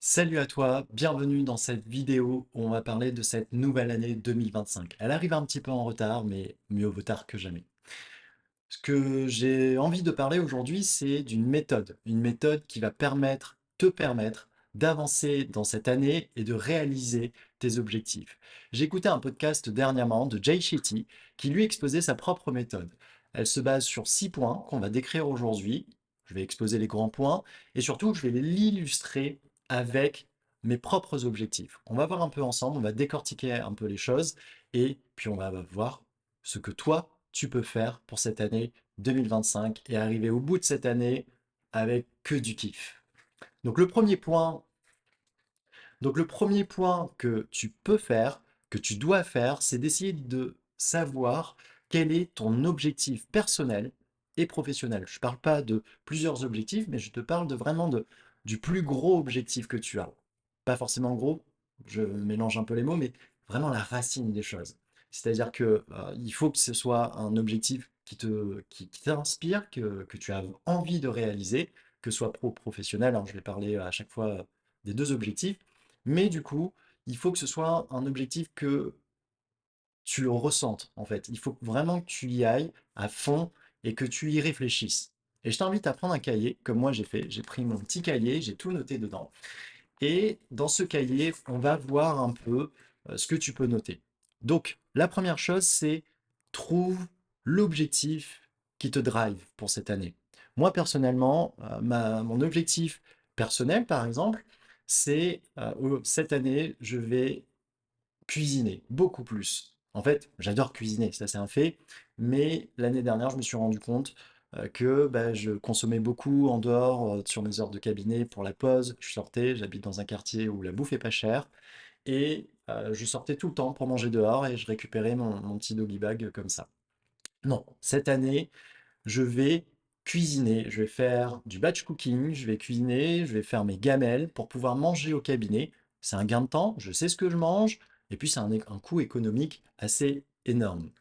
Salut à toi, bienvenue dans cette vidéo où on va parler de cette nouvelle année 2025. Elle arrive un petit peu en retard, mais mieux vaut tard que jamais. Ce que j'ai envie de parler aujourd'hui, c'est d'une méthode. Une méthode qui va te permettre d'avancer dans cette année et de réaliser tes objectifs. J'ai écouté un podcast dernièrement de Jay Shetty qui lui exposait sa propre méthode. Elle se base sur 6 points qu'on va décrire aujourd'hui. Je vais exposer les grands points et surtout, je vais l'illustrer avec mes propres objectifs. On va voir un peu ensemble, on va décortiquer un peu les choses et puis on va voir ce que toi, tu peux faire pour cette année 2025 et arriver au bout de cette année avec que du kiff. Donc le premier point, donc le premier point que tu peux faire, que tu dois faire, c'est d'essayer de savoir quel est ton objectif personnel et professionnel. Je ne parle pas de plusieurs objectifs, mais je te parle du plus gros objectif que tu as. Pas forcément gros, je mélange un peu les mots, mais vraiment la racine des choses. C'est-à-dire que il faut que ce soit un objectif qui t'inspire, que tu as envie de réaliser, que ce soit pro-professionnel. Alors je vais parler à chaque fois des deux objectifs, mais du coup, il faut que ce soit un objectif que tu le ressentes, en fait. Il faut vraiment que tu y ailles à fond et que tu y réfléchisses. Et je t'invite à prendre un cahier, comme moi j'ai fait. J'ai pris mon petit cahier, j'ai tout noté dedans. Et dans ce cahier, on va voir un peu ce que tu peux noter. Donc, la première chose, c'est trouve l'objectif qui te drive pour cette année. Moi, personnellement, mon objectif personnel, par exemple, c'est cette année, je vais cuisiner beaucoup plus. En fait, j'adore cuisiner, ça c'est un fait, mais l'année dernière, je me suis rendu compte que je consommais beaucoup en dehors sur mes heures de cabinet pour la pause. Je sortais, j'habite dans un quartier où la bouffe est pas chère, et je sortais tout le temps pour manger dehors et je récupérais mon petit doggy bag comme ça. Non, cette année, je vais cuisiner, je vais faire du batch cooking, je vais cuisiner, je vais faire mes gamelles pour pouvoir manger au cabinet. C'est un gain de temps, je sais ce que je mange, et puis c'est un coût économique assez énorme.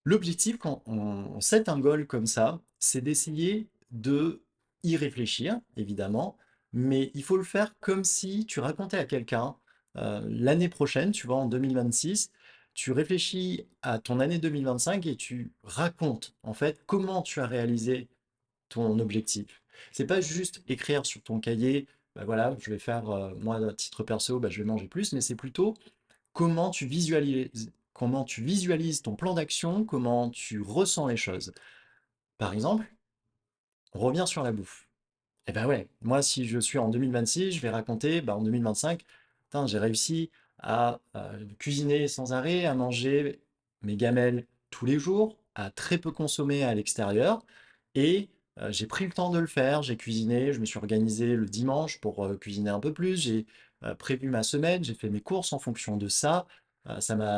L'objectif, quand on set un goal comme ça, c'est d'essayer de y réfléchir, évidemment, mais il faut le faire comme si tu racontais à quelqu'un l'année prochaine, tu vois, en 2026, tu réfléchis à ton année 2025 et tu racontes en fait comment tu as réalisé ton objectif. C'est pas juste écrire sur ton cahier, bah voilà, je vais faire, moi, à titre perso, je vais manger plus, mais c'est plutôt comment tu visualises ton plan d'action, comment tu ressens les choses. Par exemple, on revient sur la bouffe. Eh ben ouais, moi si je suis en 2026, je vais raconter, en 2025, putain, j'ai réussi à cuisiner sans arrêt, à manger mes gamelles tous les jours, à très peu consommer à l'extérieur, et j'ai pris le temps de le faire, j'ai cuisiné, je me suis organisé le dimanche pour cuisiner un peu plus, j'ai prévu ma semaine, j'ai fait mes courses en fonction de ça.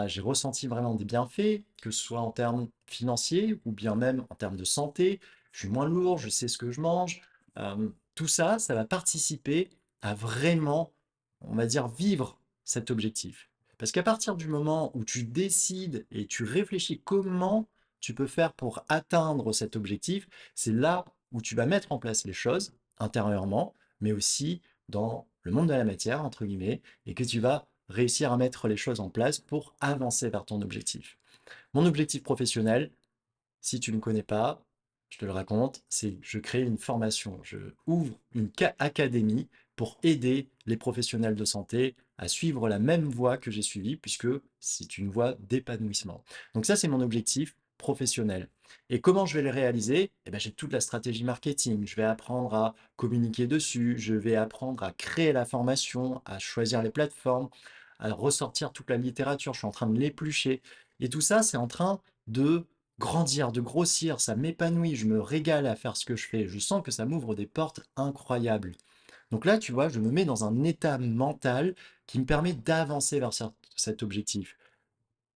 J'ai ressenti vraiment des bienfaits, que ce soit en termes financiers ou bien même en termes de santé. Je suis moins lourd, je sais ce que je mange. Tout ça, ça va participer à vraiment, on va dire, vivre cet objectif. Parce qu'à partir du moment où tu décides et tu réfléchis comment tu peux faire pour atteindre cet objectif, c'est là où tu vas mettre en place les choses intérieurement, mais aussi dans le monde de la matière, entre guillemets, et que tu vas réussir à mettre les choses en place pour avancer vers ton objectif. Mon objectif professionnel, si tu ne me connais pas, je te le raconte, c'est je crée une formation, je ouvre une académie pour aider les professionnels de santé à suivre la même voie que j'ai suivie, puisque c'est une voie d'épanouissement. Donc ça, c'est mon objectif professionnel. Et comment je vais le réaliser? Eh ben, j'ai toute la stratégie marketing. Je vais apprendre à communiquer dessus, je vais apprendre à créer la formation, à choisir les plateformes, à ressortir toute la littérature. Je suis en train de l'éplucher. Et tout ça, c'est en train de grandir, de grossir, ça m'épanouit, je me régale à faire ce que je fais, je sens que ça m'ouvre des portes incroyables. Donc là, tu vois, je me mets dans un état mental qui me permet d'avancer vers cet objectif.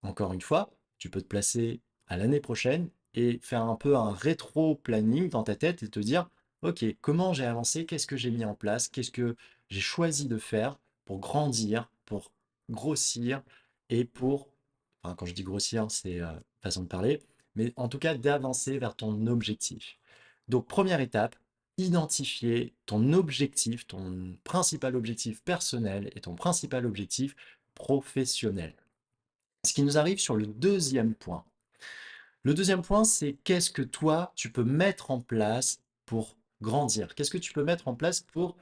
Encore une fois, tu peux te placer à l'année prochaine et faire un peu un rétro-planning dans ta tête et te dire, OK, comment j'ai avancé, qu'est-ce que j'ai mis en place, qu'est-ce que j'ai choisi de faire pour grandir, pour grossir et enfin quand je dis grossir, c'est façon de parler, mais en tout cas d'avancer vers ton objectif. Donc première étape, identifier ton objectif, ton principal objectif personnel et ton principal objectif professionnel. Ce qui nous arrive sur le deuxième point. Le deuxième point, c'est qu'est-ce que toi, tu peux mettre en place pour grandir? Qu'est-ce que tu peux mettre en place pour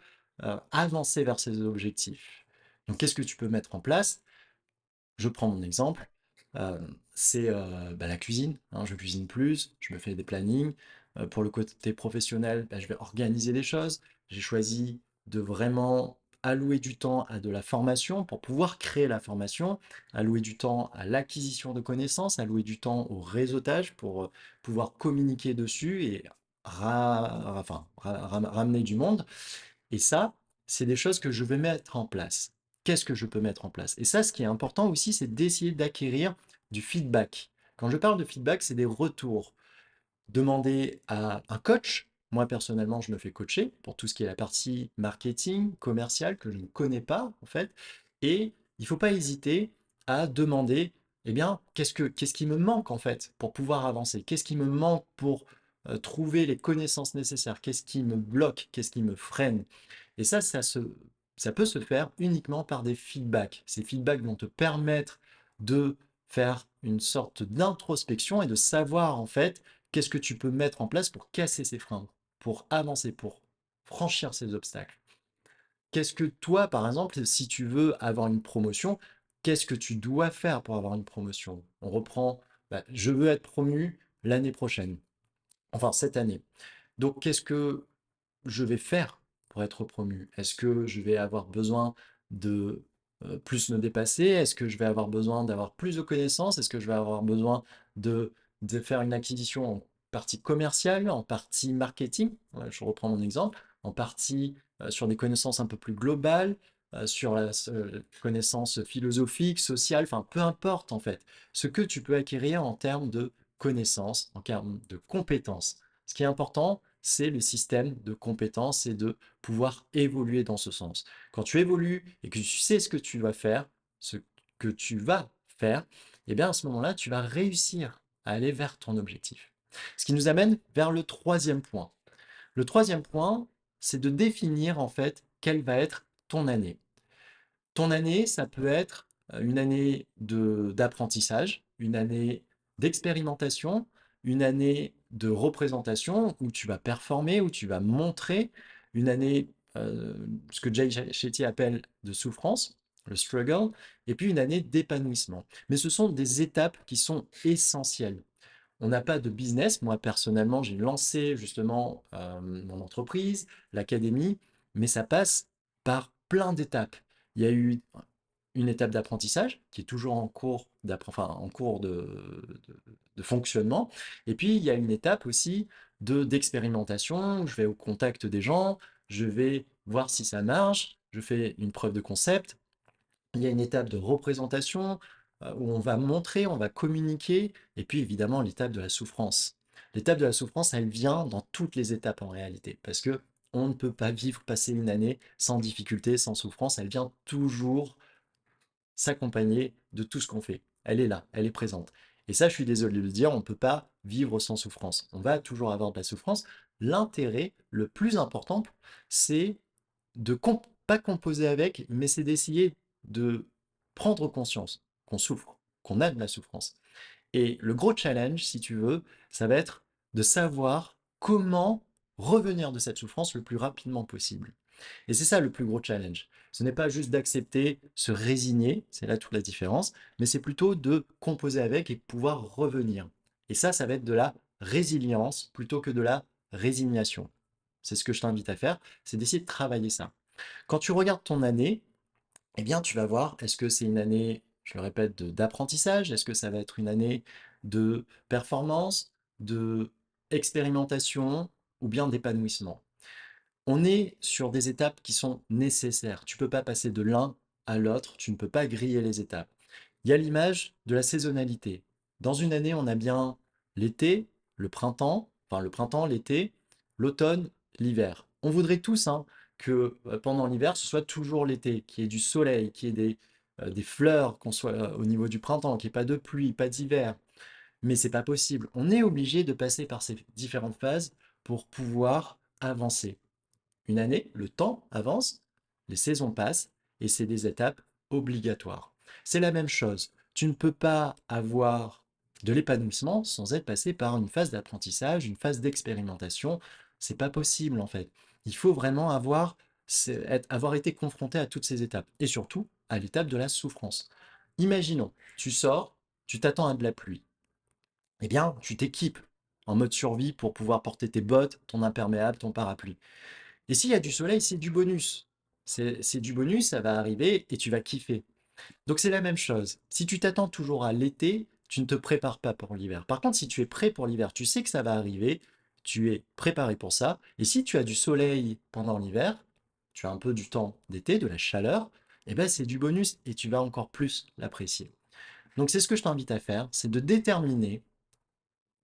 avancer vers ces objectifs? Donc, qu'est-ce que tu peux mettre en place? Je prends mon exemple, euh, c'est la cuisine, hein. Je cuisine plus, je me fais des plannings. Pour le côté professionnel, je vais organiser les choses. J'ai choisi de vraiment allouer du temps à de la formation pour pouvoir créer la formation, allouer du temps à l'acquisition de connaissances, allouer du temps au réseautage pour pouvoir communiquer dessus et ramener du monde. Et ça, c'est des choses que je vais mettre en place. Qu'est-ce que je peux mettre en place? Et ça, ce qui est important aussi, c'est d'essayer d'acquérir du feedback. Quand je parle de feedback, c'est des retours. Demander à un coach, moi personnellement, je me fais coacher pour tout ce qui est la partie marketing, commerciale, que je ne connais pas en fait. Et il ne faut pas hésiter à demander, eh bien, qu'est-ce qui me manque en fait pour pouvoir avancer? Qu'est-ce qui me manque pour trouver les connaissances nécessaires? Qu'est-ce qui me bloque? Qu'est-ce qui me freine? Et ça peut se faire uniquement par des feedbacks. Ces feedbacks vont te permettre de faire une sorte d'introspection et de savoir en fait qu'est-ce que tu peux mettre en place pour casser ces freins, pour avancer, pour franchir ces obstacles. Qu'est-ce que toi, par exemple, si tu veux avoir une promotion, qu'est-ce que tu dois faire pour avoir une promotion? On reprend, je veux être promu l'année prochaine, enfin cette année. Donc, qu'est-ce que je vais faire pour être promu? Est-ce que je vais avoir besoin de plus me dépasser? Est-ce que je vais avoir besoin d'avoir plus de connaissances? Est-ce que je vais avoir besoin de, de faire une acquisition en partie commerciale, en partie marketing? Ouais, je reprends mon exemple, en partie sur des connaissances un peu plus globales, sur la connaissance philosophique, sociale, enfin peu importe en fait, ce que tu peux acquérir en termes de connaissances, en termes de compétences. Ce qui est important, c'est le système de compétences et de pouvoir évoluer dans ce sens. Quand tu évolues et que tu sais ce que tu dois faire, ce que tu vas faire, eh bien à ce moment-là, tu vas réussir à aller vers ton objectif. Ce qui nous amène vers le troisième point. Le troisième point, c'est de définir en fait quelle va être ton année. Ton année, ça peut être une année d'apprentissage, une année d'expérimentation, une année de représentation où tu vas performer, où tu vas montrer, une année, ce que Jay Shetty appelle de souffrance, le struggle, et puis une année d'épanouissement. Mais ce sont des étapes qui sont essentielles. On n'a pas de business. Moi, personnellement, j'ai lancé justement mon entreprise, l'académie, mais ça passe par plein d'étapes. Il y a eu une étape d'apprentissage qui est toujours en cours, en cours de fonctionnement. Et puis, il y a une étape aussi d'expérimentation. Je vais au contact des gens, je vais voir si ça marche, je fais une preuve de concept. Il y a une étape de représentation où on va montrer, on va communiquer, et puis évidemment l'étape de la souffrance. L'étape de la souffrance, elle vient dans toutes les étapes en réalité, parce que on ne peut pas vivre, passer une année sans difficulté, sans souffrance, elle vient toujours s'accompagner de tout ce qu'on fait. Elle est là, elle est présente. Et ça, je suis désolé de le dire, on ne peut pas vivre sans souffrance. On va toujours avoir de la souffrance. L'intérêt le plus important, c'est de pas composer avec, mais c'est d'essayer de prendre conscience qu'on souffre, qu'on a de la souffrance. Et le gros challenge, si tu veux, ça va être de savoir comment revenir de cette souffrance le plus rapidement possible. Et c'est ça le plus gros challenge. Ce n'est pas juste d'accepter, se résigner, c'est là toute la différence, mais c'est plutôt de composer avec et pouvoir revenir. Et ça va être de la résilience plutôt que de la résignation. C'est ce que je t'invite à faire, c'est d'essayer de travailler ça. Quand tu regardes ton année, eh bien, tu vas voir, est-ce que c'est une année, je le répète, d'apprentissage? Est-ce que ça va être une année de performance, de expérimentation ou bien d'épanouissement? On est sur des étapes qui sont nécessaires. Tu ne peux pas passer de l'un à l'autre, tu ne peux pas griller les étapes. Il y a l'image de la saisonnalité. Dans une année, on a bien l'été, le printemps, enfin le printemps, l'été, l'automne, l'hiver. On voudrait tous hein, que pendant l'hiver, ce soit toujours l'été, qu'il y ait du soleil, qu'il y ait des fleurs, qu'on soit au niveau du printemps, qu'il n'y ait pas de pluie, pas d'hiver. Mais c'est pas possible. On est obligé de passer par ces différentes phases pour pouvoir avancer. Une année, le temps avance, les saisons passent et c'est des étapes obligatoires. C'est la même chose. Tu ne peux pas avoir de l'épanouissement sans être passé par une phase d'apprentissage, une phase d'expérimentation. C'est pas possible en fait. Il faut vraiment avoir été confronté à toutes ces étapes et surtout à l'étape de la souffrance. Imaginons, tu sors, tu t'attends à de la pluie. Eh bien, tu t'équipes en mode survie pour pouvoir porter tes bottes, ton imperméable, ton parapluie. Et s'il y a du soleil, c'est du bonus. C'est du bonus, ça va arriver et tu vas kiffer. Donc c'est la même chose. Si tu t'attends toujours à l'été, tu ne te prépares pas pour l'hiver. Par contre, si tu es prêt pour l'hiver, tu sais que ça va arriver, tu es préparé pour ça. Et si tu as du soleil pendant l'hiver, tu as un peu du temps d'été, de la chaleur, eh ben c'est du bonus et tu vas encore plus l'apprécier. Donc c'est ce que je t'invite à faire, c'est de déterminer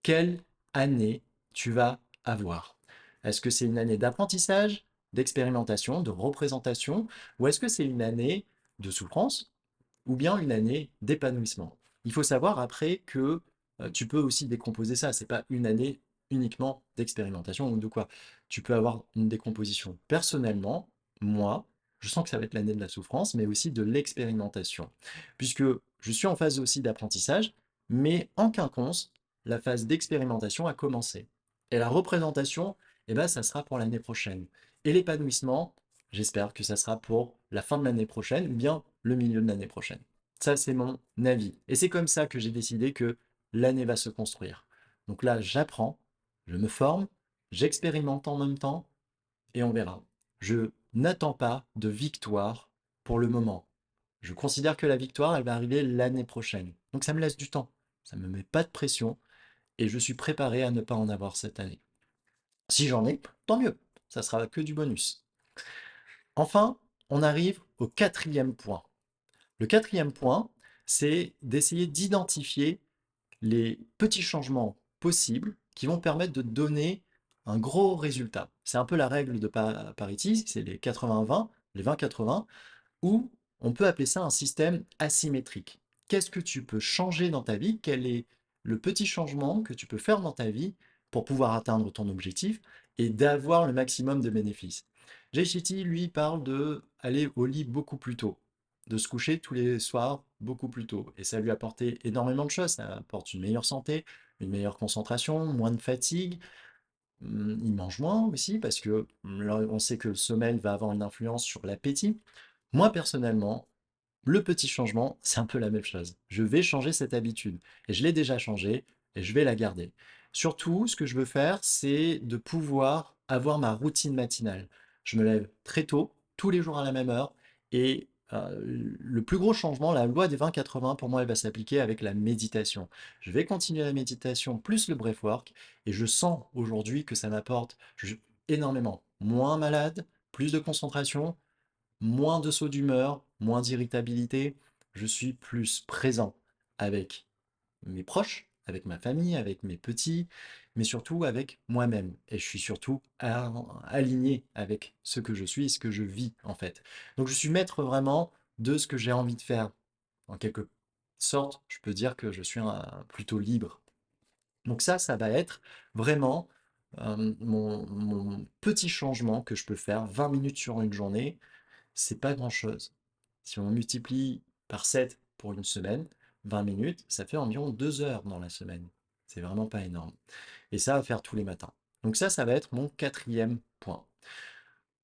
quelle année tu vas avoir. Est-ce que c'est une année d'apprentissage, d'expérimentation, de représentation, ou est-ce que c'est une année de souffrance, ou bien une année d'épanouissement? Il faut savoir après que tu peux aussi décomposer ça. C'est pas une année uniquement d'expérimentation ou de quoi. Tu peux avoir une décomposition. Personnellement, moi, je sens que ça va être l'année de la souffrance, mais aussi de l'expérimentation. Puisque je suis en phase aussi d'apprentissage, mais en quinconce, la phase d'expérimentation a commencé. Et la représentation, eh ben, ça sera pour l'année prochaine. Et l'épanouissement, j'espère que ça sera pour la fin de l'année prochaine ou bien le milieu de l'année prochaine. Ça, c'est mon avis. Et c'est comme ça que j'ai décidé que l'année va se construire. Donc là, j'apprends, je me forme, j'expérimente en même temps et on verra. Je n'attends pas de victoire pour le moment. Je considère que la victoire, elle va arriver l'année prochaine. Donc ça me laisse du temps. Ça ne me met pas de pression et je suis préparé à ne pas en avoir cette année. Si j'en ai, tant mieux. Ça sera que du bonus. Enfin, on arrive au quatrième point. Le quatrième point, c'est d'essayer d'identifier les petits changements possibles qui vont permettre de donner un gros résultat. C'est un peu la règle de Parity, c'est les 80-20, les 20-80, ou on peut appeler ça un système asymétrique. Qu'est-ce que tu peux changer dans ta vie? Quel est le petit changement que tu peux faire dans ta vie pour pouvoir atteindre ton objectif et d'avoir le maximum de bénéfices? Jay Shetty, lui, parle de aller au lit beaucoup plus tôt, de se coucher tous les soirs beaucoup plus tôt. Et ça lui a apporté énormément de choses. Ça apporte une meilleure santé, une meilleure concentration, moins de fatigue. Il mange moins aussi parce que là, on sait que le sommeil va avoir une influence sur l'appétit. Moi, personnellement, le petit changement, c'est un peu la même chose. Je vais changer cette habitude. Et je l'ai déjà changée et je vais la garder. Surtout, ce que je veux faire, c'est de pouvoir avoir ma routine matinale. Je me lève très tôt, tous les jours à la même heure. Et le plus gros changement, la loi des 20-80, pour moi, elle va s'appliquer avec la méditation. Je vais continuer la méditation plus le breathwork. Et je sens aujourd'hui que ça m'apporte énormément. Moins malade, plus de concentration, moins de sauts d'humeur, moins d'irritabilité. Je suis plus présent avec mes proches, avec ma famille, avec mes petits, mais surtout avec moi-même. Et je suis surtout aligné avec ce que je suis et ce que je vis en fait. Donc je suis maître vraiment de ce que j'ai envie de faire. En quelque sorte, je peux dire que je suis plutôt libre. Donc ça va être vraiment mon petit changement que je peux faire 20 minutes sur une journée, c'est pas grand-chose. Si on multiplie par 7 pour une semaine, 20 minutes, ça fait environ 2 heures dans la semaine. C'est vraiment pas énorme. Et ça à faire tous les matins. Donc ça va être mon quatrième point.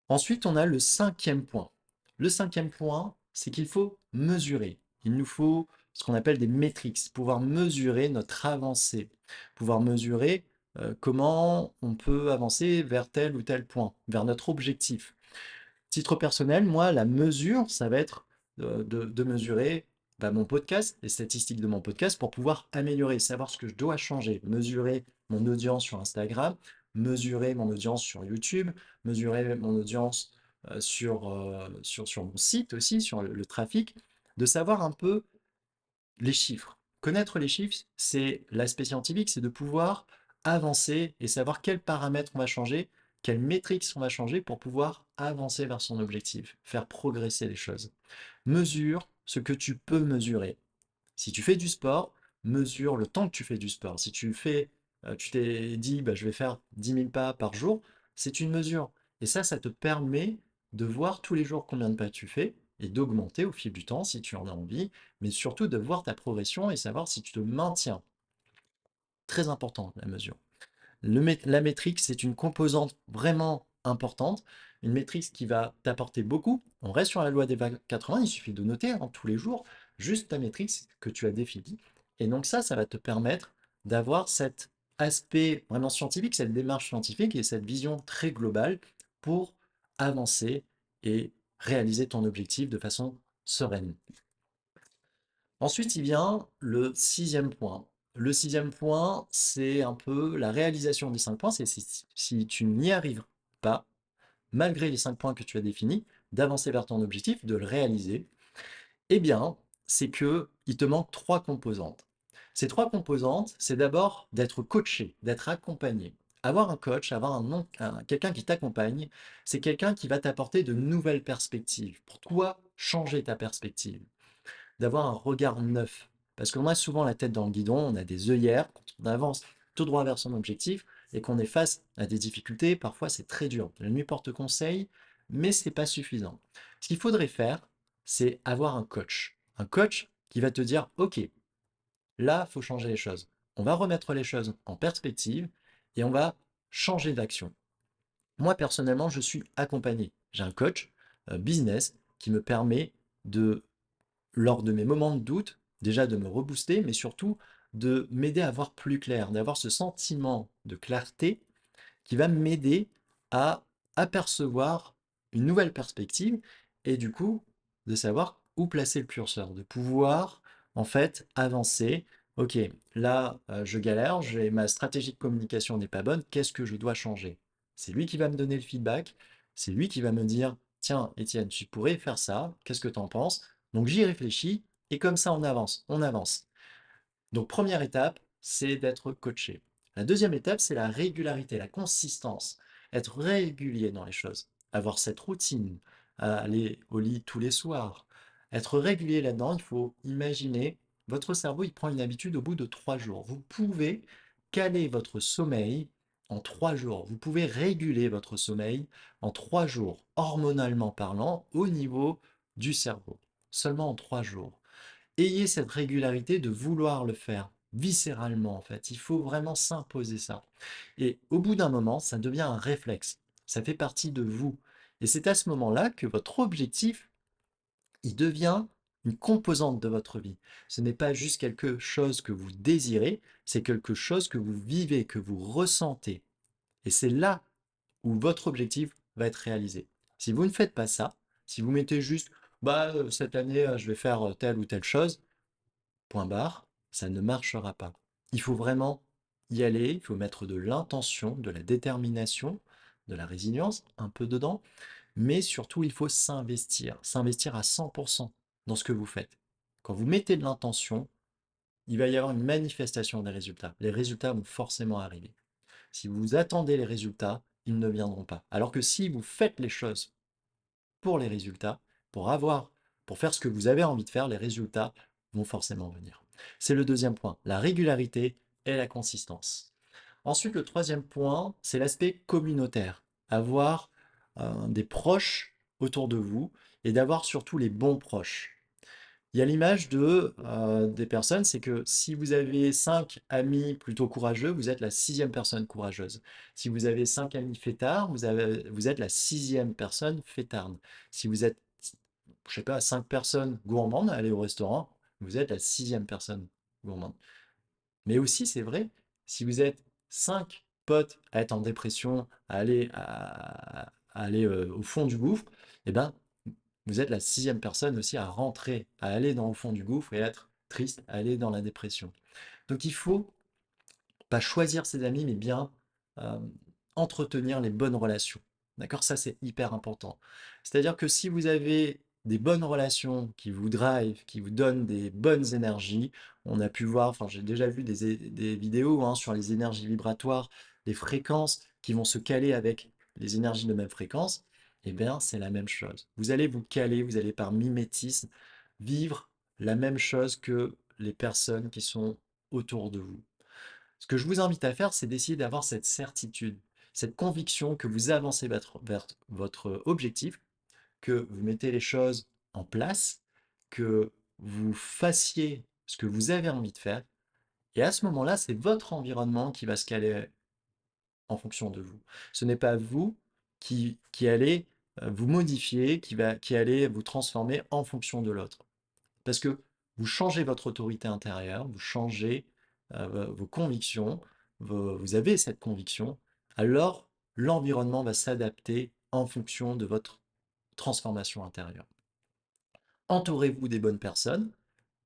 Ensuite, on a le cinquième point. Le cinquième point, c'est qu'il faut mesurer. Il nous faut ce qu'on appelle des métriques, pouvoir mesurer notre avancée, pouvoir mesurer comment on peut avancer vers tel ou tel point, vers notre objectif. Titre personnel, moi, la mesure, ça va être de mesurer mon podcast, les statistiques de mon podcast pour pouvoir améliorer, savoir ce que je dois changer, mesurer mon audience sur Instagram, mesurer mon audience sur YouTube, mesurer mon audience sur mon site aussi, sur le trafic, de savoir un peu les chiffres. Connaître les chiffres, c'est l'aspect scientifique, c'est de pouvoir avancer et savoir quels paramètres on va changer, quelles métriques on va changer pour pouvoir avancer vers son objectif, faire progresser les choses. Mesure ce que tu peux mesurer. Si tu fais du sport, mesure le temps que tu fais du sport. Si tu t'es dit, je vais faire 10 000 pas par jour, c'est une mesure. Et ça te permet de voir tous les jours combien de pas tu fais et d'augmenter au fil du temps si tu en as envie, mais surtout de voir ta progression et savoir si tu te maintiens. Très important, la mesure. La métrique, c'est une composante vraiment importante, une métrique qui va t'apporter beaucoup. On reste sur la loi des 80, il suffit de noter tous les jours juste ta métrique que tu as définie. Et donc ça va te permettre d'avoir cet aspect vraiment scientifique, cette démarche scientifique et cette vision très globale pour avancer et réaliser ton objectif de façon sereine. Ensuite, il vient le sixième point. Le sixième point, c'est un peu la réalisation des 5 points. C'est si tu n'y arrives pas, malgré les 5 points que tu as définis, d'avancer vers ton objectif, de le réaliser, eh bien, c'est que il te manque 3 composantes. Ces 3 composantes, c'est d'abord d'être coaché, d'être accompagné. Avoir un coach, avoir quelqu'un qui t'accompagne, c'est quelqu'un qui va t'apporter de nouvelles perspectives. Pour toi, changer ta perspective, d'avoir un regard neuf. Parce qu'on a souvent la tête dans le guidon, on a des œillères, quand on avance tout droit vers son objectif et qu'on est face à des difficultés, parfois c'est très dur. La nuit porte conseil, mais ce n'est pas suffisant. Ce qu'il faudrait faire, c'est avoir un coach. Un coach qui va te dire, OK, là, il faut changer les choses. On va remettre les choses en perspective et on va changer d'action. Moi, personnellement, je suis accompagné. J'ai un coach business qui me permet de lors de mes moments de doute, déjà de me rebooster, mais surtout de m'aider à voir plus clair, d'avoir ce sentiment de clarté qui va m'aider à apercevoir une nouvelle perspective et du coup de savoir où placer le curseur, de pouvoir en fait avancer. Ok, là je galère, ma stratégie de communication n'est pas bonne, qu'est-ce que je dois changer? C'est lui qui va me donner le feedback, c'est lui qui va me dire, tiens Étienne, tu pourrais faire ça, qu'est-ce que tu en penses? Donc j'y réfléchis et comme ça on avance, on avance. Donc, première étape, c'est d'être coaché. La deuxième étape, c'est la régularité, la consistance. Être régulier dans les choses. Avoir cette routine, aller au lit tous les soirs. Être régulier là-dedans, il faut imaginer, votre cerveau, il prend une habitude au bout de 3 jours. Vous pouvez caler votre sommeil en 3 jours. Vous pouvez réguler votre sommeil en 3 jours, hormonalement parlant, au niveau du cerveau. Seulement en 3 jours. Ayez cette régularité de vouloir le faire viscéralement en fait. Il faut vraiment s'imposer ça. Et au bout d'un moment, ça devient un réflexe. Ça fait partie de vous. Et c'est à ce moment-là que votre objectif, il devient une composante de votre vie. Ce n'est pas juste quelque chose que vous désirez, c'est quelque chose que vous vivez, que vous ressentez. Et c'est là où votre objectif va être réalisé. Si vous ne faites pas ça, si vous mettez juste, bah, cette année, je vais faire telle ou telle chose, point barre, ça ne marchera pas. Il faut vraiment y aller, il faut mettre de l'intention, de la détermination, de la résilience, un peu dedans, mais surtout il faut s'investir à 100% dans ce que vous faites. Quand vous mettez de l'intention, il va y avoir une manifestation des résultats. Les résultats vont forcément arriver. Si vous attendez les résultats, ils ne viendront pas. Alors que si vous faites les choses pour les résultats, pour avoir, pour faire ce que vous avez envie de faire, les résultats vont forcément venir. C'est le deuxième point, la régularité et la consistance. Ensuite, le troisième point, c'est l'aspect communautaire. Avoir des proches autour de vous et d'avoir surtout les bons proches. Il y a l'image des personnes, c'est que si vous avez 5 amis plutôt courageux, vous êtes la sixième personne courageuse. Si vous avez 5 amis fêtards, vous êtes la sixième personne fêtarde. Si vous êtes, je sais pas, 5 personnes gourmandes à aller au restaurant, vous êtes la sixième personne gourmande. Mais aussi, c'est vrai, si vous êtes 5 potes à être en dépression, à aller au fond du gouffre, eh ben, vous êtes la sixième personne aussi à rentrer, à aller dans le fond du gouffre et être triste, à aller dans la dépression. Donc il faut pas choisir ses amis, mais bien euh, entretenir les bonnes relations. D'accord? Ça, c'est hyper important. C'est-à-dire que si vous avez des bonnes relations qui vous drive, qui vous donnent des bonnes énergies, on a pu voir, enfin j'ai déjà vu des vidéos sur les énergies vibratoires, les fréquences qui vont se caler avec les énergies de même fréquence, eh bien c'est la même chose. Vous allez vous caler, vous allez par mimétisme vivre la même chose que les personnes qui sont autour de vous. Ce que je vous invite à faire, c'est d'essayer d'avoir cette certitude. cette conviction que vous avancez vers votre objectif, que vous mettez les choses en place, que vous fassiez ce que vous avez envie de faire. Et à ce moment-là, c'est votre environnement qui va se caler en fonction de vous. Ce n'est pas vous qui allez vous modifier, qui allez vous transformer en fonction de l'autre. Parce que vous changez votre autorité intérieure, vous changez vos convictions, vous avez cette conviction, alors l'environnement va s'adapter en fonction de votre transformation intérieure. Entourez-vous des bonnes personnes.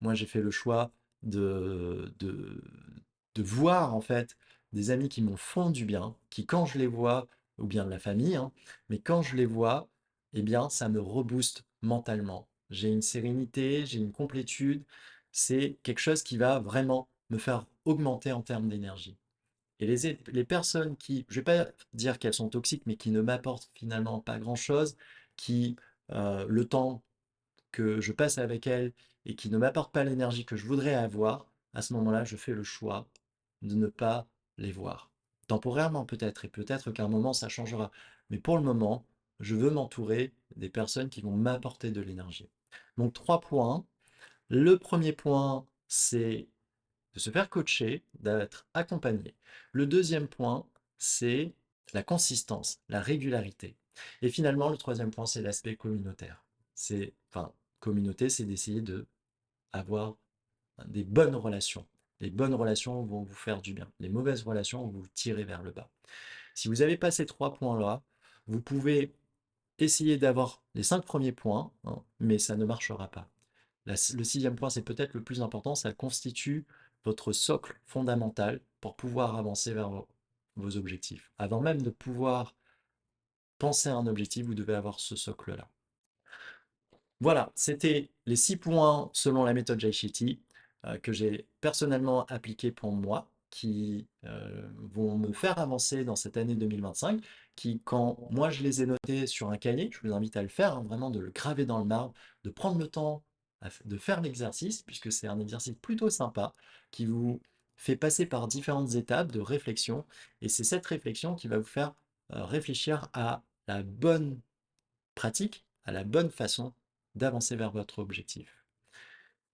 Moi, j'ai fait le choix de voir en fait des amis qui m'ont font du bien, qui quand je les vois, ou bien de la famille, hein, mais quand je les vois, eh bien, ça me rebooste mentalement. J'ai une sérénité, j'ai une complétude. C'est quelque chose qui va vraiment me faire augmenter en termes d'énergie. Et les personnes qui, je ne vais pas dire qu'elles sont toxiques, mais qui ne m'apportent finalement pas grand-chose, qui, le temps que je passe avec elles et qui ne m'apportent pas l'énergie que je voudrais avoir, à ce moment-là, je fais le choix de ne pas les voir. Temporairement peut-être, et peut-être qu'à un moment ça changera. Mais pour le moment, je veux m'entourer des personnes qui vont m'apporter de l'énergie. Donc 3 points. Le premier point, c'est de se faire coacher, d'être accompagné. Le deuxième point, c'est la consistance, la régularité. Et finalement, le troisième point, c'est l'aspect communautaire. Enfin, communauté, c'est d'essayer de avoir des bonnes relations. Les bonnes relations vont vous faire du bien. Les mauvaises relations vont vous tirer vers le bas. Si vous n'avez pas ces 3 points-là, vous pouvez essayer d'avoir les 5 premiers points, hein, mais ça ne marchera pas. Le sixième point, c'est peut-être le plus important, ça constitue votre socle fondamental pour pouvoir avancer vers vos objectifs. Avant même de pouvoir penser à un objectif, vous devez avoir ce socle-là. Voilà, c'était les 6 points selon la méthode Jai que j'ai personnellement appliqué pour moi, qui vont me faire avancer dans cette année 2025, qui, quand moi je les ai notés sur un cahier, je vous invite à le faire, hein, vraiment de le graver dans le marbre, de prendre le temps de faire l'exercice, puisque c'est un exercice plutôt sympa, qui vous fait passer par différentes étapes de réflexion, et c'est cette réflexion qui va vous faire réfléchir à la bonne pratique, à la bonne façon d'avancer vers votre objectif.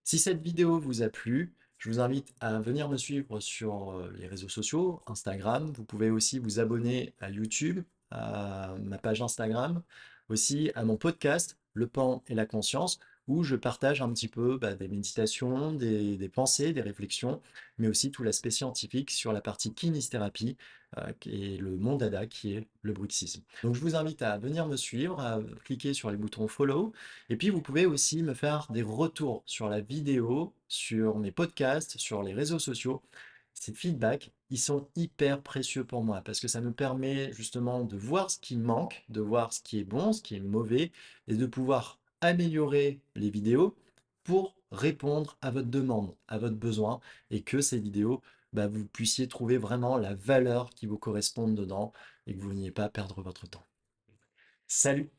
Si cette vidéo vous a plu, je vous invite à venir me suivre sur les réseaux sociaux, Instagram. Vous pouvez aussi vous abonner à YouTube, à ma page Instagram, aussi à mon podcast, Le Pan et la Conscience, où je partage un petit peu des méditations, des pensées, des réflexions, mais aussi tout l'aspect scientifique sur la partie kinésithérapie et le mondada qui est le bruxisme. Donc je vous invite à venir me suivre, à cliquer sur les boutons follow, et puis vous pouvez aussi me faire des retours sur la vidéo, sur mes podcasts, sur les réseaux sociaux. Ces feedbacks, ils sont hyper précieux pour moi parce que ça me permet justement de voir ce qui manque, de voir ce qui est bon, ce qui est mauvais, et de pouvoir améliorer les vidéos pour répondre à votre demande, à votre besoin, et que ces vidéos, vous puissiez trouver vraiment la valeur qui vous corresponde dedans et que vous n'ayez pas à perdre votre temps. Salut!